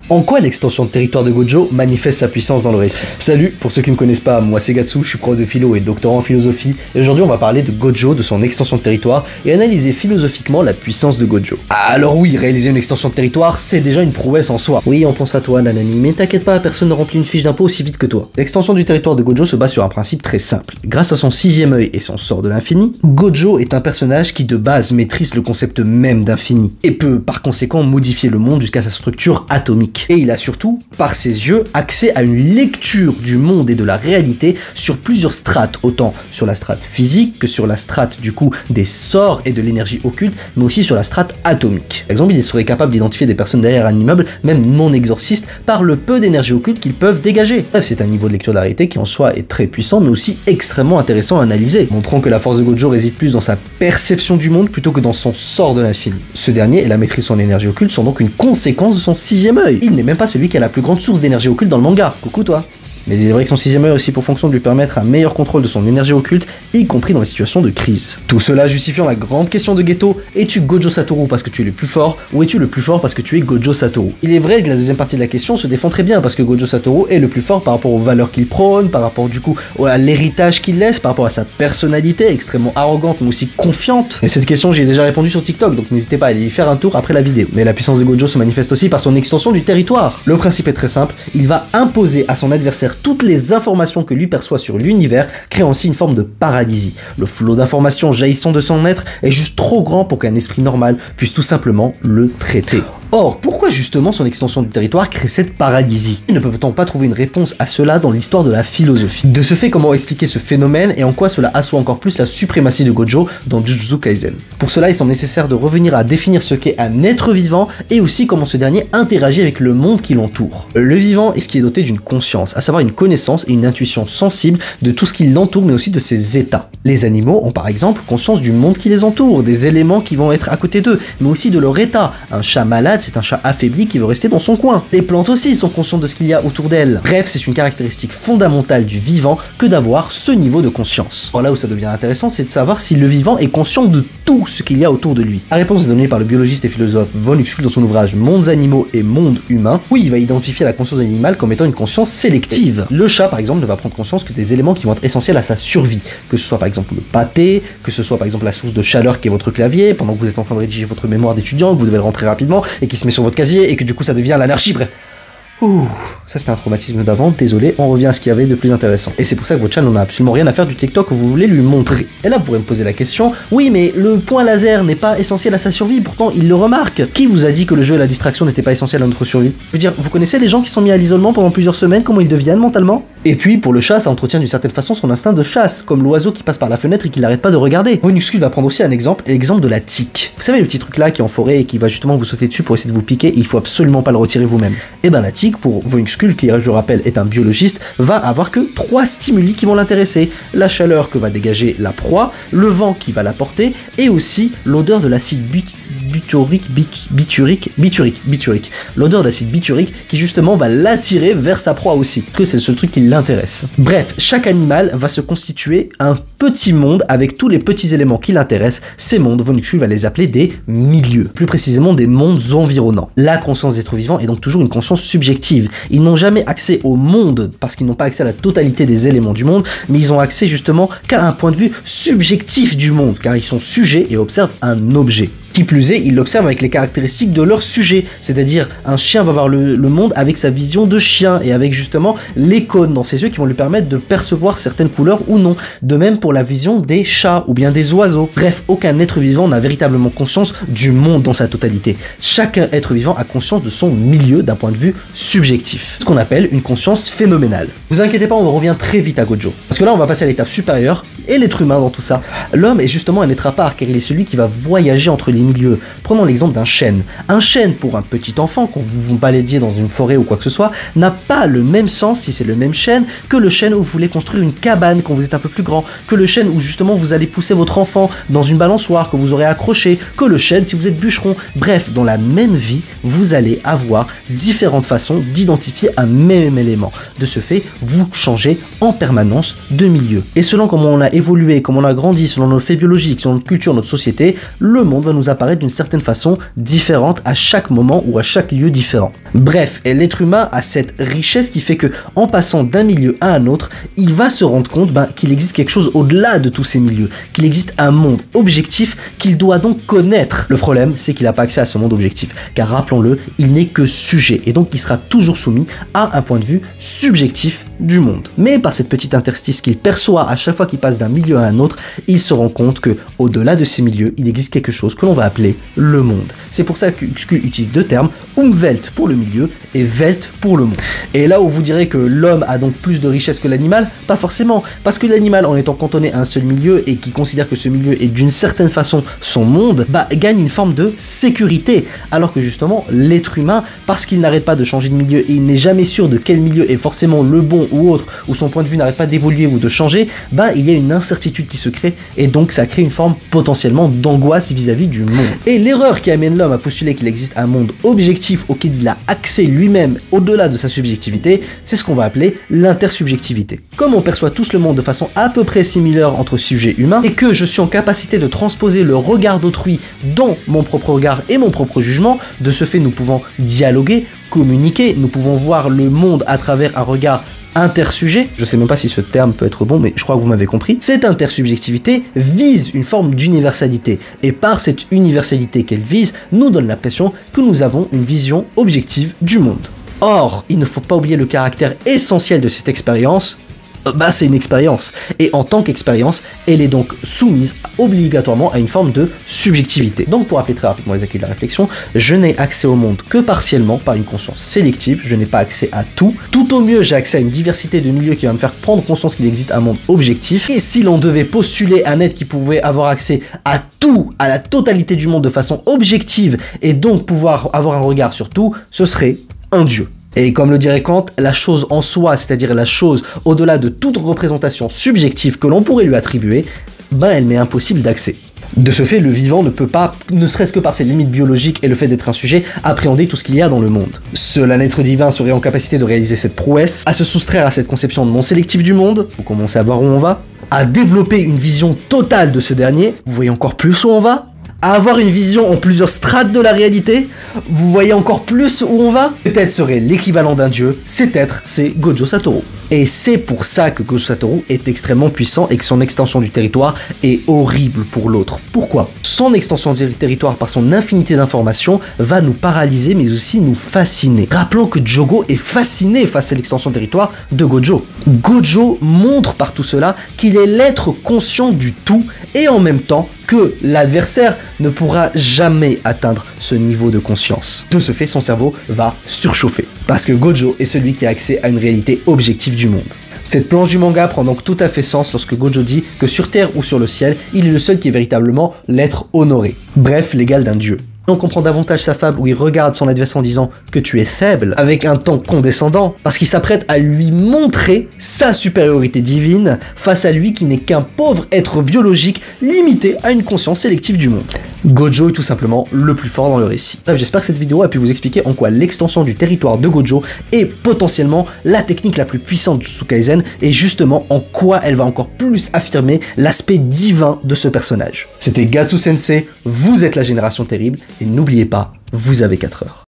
En quoi l'extension de territoire de Gojo manifeste sa puissance dans le récit? Salut, pour ceux qui me connaissent pas, moi c'est Gatsu, je suis prof de philo et doctorant en philosophie, et aujourd'hui on va parler de Gojo, de son extension de territoire, et analyser philosophiquement la puissance de Gojo. Alors oui, réaliser une extension de territoire, c'est déjà une prouesse en soi. Oui, on pense à toi, Nanami, mais t'inquiète pas, personne ne remplit une fiche d'impôt aussi vite que toi. L'extension du territoire de Gojo se base sur un principe très simple. Grâce à son sixième œil et son sort de l'infini, Gojo est un personnage qui de base maîtrise le concept même d'infini, et peut par conséquent modifier le monde jusqu'à sa structure atomique. Et il a surtout, par ses yeux, accès à une lecture du monde et de la réalité sur plusieurs strates, autant sur la strate physique que sur la strate du coup des sorts et de l'énergie occulte, mais aussi sur la strate atomique. Par exemple, il serait capable d'identifier des personnes derrière un immeuble, même non exorcistes, par le peu d'énergie occulte qu'ils peuvent dégager. Bref, c'est un niveau de lecture de la réalité qui en soi est très puissant, mais aussi extrêmement intéressant à analyser, montrant que la force de Gojo réside plus dans sa perception du monde plutôt que dans son sort de l'infini. Ce dernier et la maîtrise de son énergie occulte sont donc une conséquence de son sixième œil. Il n'est même pas celui qui a la plus grande source d'énergie occulte dans le manga. Coucou toi. Mais il est vrai que son sixième œil a aussi pour fonction de lui permettre un meilleur contrôle de son énergie occulte, y compris dans les situations de crise. Tout cela justifiant la grande question de Geto, es-tu Gojo Satoru parce que tu es le plus fort, ou es-tu le plus fort parce que tu es Gojo Satoru? Il est vrai que la deuxième partie de la question se défend très bien, parce que Gojo Satoru est le plus fort par rapport aux valeurs qu'il prône, par rapport du coup à l'héritage qu'il laisse, par rapport à sa personnalité extrêmement arrogante mais aussi confiante. Et cette question j'y ai déjà répondu sur TikTok, donc n'hésitez pas à aller y faire un tour après la vidéo. Mais la puissance de Gojo se manifeste aussi par son extension du territoire. Le principe est très simple, il va imposer à son adversaire toutes les informations que lui perçoit sur l'univers, créant ainsi une forme de paralysie. Le flot d'informations jaillissant de son être est juste trop grand pour qu'un esprit normal puisse tout simplement le traiter. Or, pourquoi justement son extension du territoire crée cette paralysie? Ne peut-on pas trouver une réponse à cela dans l'histoire de la philosophie? De ce fait, comment expliquer ce phénomène et en quoi cela assoit encore plus la suprématie de Gojo dans Jujutsu Kaisen? Pour cela, il semble nécessaire de revenir à définir ce qu'est un être vivant et aussi comment ce dernier interagit avec le monde qui l'entoure. Le vivant est ce qui est doté d'une conscience, à savoir une connaissance et une intuition sensible de tout ce qui l'entoure mais aussi de ses états. Les animaux ont par exemple conscience du monde qui les entoure, des éléments qui vont être à côté d'eux, mais aussi de leur état. Un chat malade, c'est un chat affaibli qui veut rester dans son coin. Les plantes aussi sont conscientes de ce qu'il y a autour d'elles. Bref, c'est une caractéristique fondamentale du vivant que d'avoir ce niveau de conscience. Alors là où ça devient intéressant, c'est de savoir si le vivant est conscient de tout ce qu'il y a autour de lui. La réponse est donnée par le biologiste et philosophe Von Uxküll dans son ouvrage Mondes animaux et mondes humains, où il va identifier la conscience de l'animal comme étant une conscience sélective. Le chat, par exemple, ne va prendre conscience que des éléments qui vont être essentiels à sa survie, que ce soit par exemple le pâté, que ce soit par exemple la source de chaleur qui est votre clavier, pendant que vous êtes en train de rédiger votre mémoire d'étudiant, que vous devez le rentrer rapidement, et qui se met sur votre casier, et que du coup ça devient l'anarchie, bref. Ouh, ça c'était un traumatisme d'avant, désolé, on revient à ce qu'il y avait de plus intéressant. Et c'est pour ça que votre chat n'en a absolument rien à faire du TikTok que vous voulez lui montrer. Et là vous pourrez me poser la question, oui mais le point laser n'est pas essentiel à sa survie, pourtant il le remarque. Qui vous a dit que le jeu et la distraction n'étaient pas essentiels à notre survie? Je veux dire, vous connaissez les gens qui sont mis à l'isolement pendant plusieurs semaines, comment ils deviennent mentalement? Et puis pour le chat, ça entretient d'une certaine façon son instinct de chasse, comme l'oiseau qui passe par la fenêtre et qui n'arrête pas de regarder. Von Uxküll va prendre aussi un exemple, l'exemple de la tique. Vous savez le petit truc là qui est en forêt et qui va justement vous sauter dessus pour essayer de vous piquer, et il faut absolument pas le retirer vous-même. Et ben la tique, pour Von Uxküll, qui je rappelle est un biologiste, va avoir que 3 stimuli qui vont l'intéresser. La chaleur que va dégager la proie, le vent qui va la porter, et aussi l'odeur de l'acide biturique. L'odeur d'acide biturique qui justement va l'attirer vers sa proie aussi, parce que c'est le seul truc qui l'intéresse. Bref, chaque animal va se constituer un petit monde avec tous les petits éléments qui l'intéressent. Ces mondes, Von Uxküll va les appeler des milieux, plus précisément des mondes environnants. La conscience des êtres vivants est donc toujours une conscience subjective. Ils n'ont jamais accès au monde parce qu'ils n'ont pas accès à la totalité des éléments du monde, mais ils ont accès justement qu'à un point de vue subjectif du monde, car ils sont sujets et observent un objet. Qui plus est, ils l'observent avec les caractéristiques de leur sujet, c'est-à-dire un chien va voir le monde avec sa vision de chien et avec justement les cônes dans ses yeux qui vont lui permettre de percevoir certaines couleurs ou non. De même pour la vision des chats ou bien des oiseaux. Bref, aucun être vivant n'a véritablement conscience du monde dans sa totalité. Chaque être vivant a conscience de son milieu d'un point de vue subjectif, ce qu'on appelle une conscience phénoménale. Vous inquiétez pas, on revient très vite à Gojo, parce que là on va passer à l'étape supérieure et l'être humain dans tout ça. L'homme est justement un être à part car il est celui qui va voyager entre les milieux. Prenons l'exemple d'un chêne. Un chêne pour un petit enfant, quand vous vous baladez dans une forêt ou quoi que ce soit, n'a pas le même sens si c'est le même chêne que le chêne où vous voulez construire une cabane quand vous êtes un peu plus grand, que le chêne où justement vous allez pousser votre enfant dans une balançoire que vous aurez accroché, que le chêne si vous êtes bûcheron. Bref, dans la même vie, vous allez avoir différentes façons d'identifier un même élément. De ce fait, vous changez en permanence de milieu. Et selon comment on a évolué, comment on a grandi, selon nos faits biologiques, selon notre culture, notre société, le monde va nous apparaître apparaître d'une certaine façon différente à chaque moment ou à chaque lieu différent. Bref, et l'être humain a cette richesse qui fait que en passant d'un milieu à un autre, il va se rendre compte qu'il existe quelque chose au-delà de tous ces milieux, qu'il existe un monde objectif qu'il doit donc connaître. Le problème, c'est qu'il n'a pas accès à ce monde objectif, car rappelons-le, il n'est que sujet, et donc il sera toujours soumis à un point de vue subjectif du monde. Mais par cette petite interstice qu'il perçoit à chaque fois qu'il passe d'un milieu à un autre, il se rend compte que au-delà de ces milieux, il existe quelque chose que l'on va appeler le monde. C'est pour ça que Skul utilise deux termes, Umwelt pour le milieu et Welt pour le monde. Et là où vous direz que l'homme a donc plus de richesse que l'animal, pas forcément, parce que l'animal, en étant cantonné à un seul milieu et qui considère que ce milieu est d'une certaine façon son monde, gagne une forme de sécurité, alors que justement l'être humain, parce qu'il n'arrête pas de changer de milieu et il n'est jamais sûr de quel milieu est forcément le bon ou autre, où son point de vue n'arrête pas d'évoluer ou de changer, il y a une incertitude qui se crée et donc ça crée une forme potentiellement d'angoisse vis-à-vis du monde. Et l'erreur qui amène l'homme à postuler qu'il existe un monde objectif auquel il a accès lui-même au-delà de sa subjectivité, c'est ce qu'on va appeler l'intersubjectivité. Comme on perçoit tous le monde de façon à peu près similaire entre sujets humains et que je suis en capacité de transposer le regard d'autrui dans mon propre regard et mon propre jugement, de ce fait nous pouvons dialoguer, communiquer, nous pouvons voir le monde à travers un regard intersujet, je sais même pas si ce terme peut être bon, mais je crois que vous m'avez compris. Cette intersubjectivité vise une forme d'universalité, et par cette universalité qu'elle vise, nous donne l'impression que nous avons une vision objective du monde. Or, il ne faut pas oublier le caractère essentiel de cette expérience, c'est une expérience, et en tant qu'expérience, elle est donc soumise obligatoirement à une forme de subjectivité. Donc pour appeler très rapidement les acquis de la réflexion, je n'ai accès au monde que partiellement par une conscience sélective, je n'ai pas accès à tout. Tout au mieux, j'ai accès à une diversité de milieux qui va me faire prendre conscience qu'il existe un monde objectif, et si l'on devait postuler un être qui pouvait avoir accès à tout, à la totalité du monde de façon objective, et donc pouvoir avoir un regard sur tout, ce serait un dieu. Et comme le dirait Kant, la chose en soi, c'est-à-dire la chose au-delà de toute représentation subjective que l'on pourrait lui attribuer, elle m'est impossible d'accès. De ce fait, le vivant ne peut pas, ne serait-ce que par ses limites biologiques et le fait d'être un sujet, appréhender tout ce qu'il y a dans le monde. Seul un être divin serait en capacité de réaliser cette prouesse, à se soustraire à cette conception non sélective du monde, vous commencez à voir où on va, à développer une vision totale de ce dernier, vous voyez encore plus où on va, à avoir une vision en plusieurs strates de la réalité, vous voyez encore plus où on va. Cet être serait l'équivalent d'un dieu, cet être, c'est Gojo Satoru. Et c'est pour ça que Gojo Satoru est extrêmement puissant et que son extension du territoire est horrible pour l'autre. Pourquoi ? Son extension du territoire, par son infinité d'informations, va nous paralyser mais aussi nous fasciner. Rappelons que Jogo est fasciné face à l'extension du territoire de Gojo. Gojo montre par tout cela qu'il est l'être conscient du tout et en même temps que l'adversaire ne pourra jamais atteindre ce niveau de conscience. De ce fait, son cerveau va surchauffer. Parce que Gojo est celui qui a accès à une réalité objective du monde. Cette planche du manga prend donc tout à fait sens lorsque Gojo dit que sur Terre ou sur le ciel, il est le seul qui est véritablement l'être honoré. Bref, l'égal d'un dieu. On comprend davantage sa fable où il regarde son adversaire en disant que tu es faible, avec un ton condescendant, parce qu'il s'apprête à lui montrer sa supériorité divine face à lui qui n'est qu'un pauvre être biologique limité à une conscience sélective du monde. Gojo est tout simplement le plus fort dans le récit. Bref, j'espère que cette vidéo a pu vous expliquer en quoi l'extension du territoire de Gojo est potentiellement la technique la plus puissante du Jujutsu Kaisen et justement en quoi elle va encore plus affirmer l'aspect divin de ce personnage. C'était Gatsu Sensei, vous êtes la génération terrible et n'oubliez pas, vous avez 4 heures.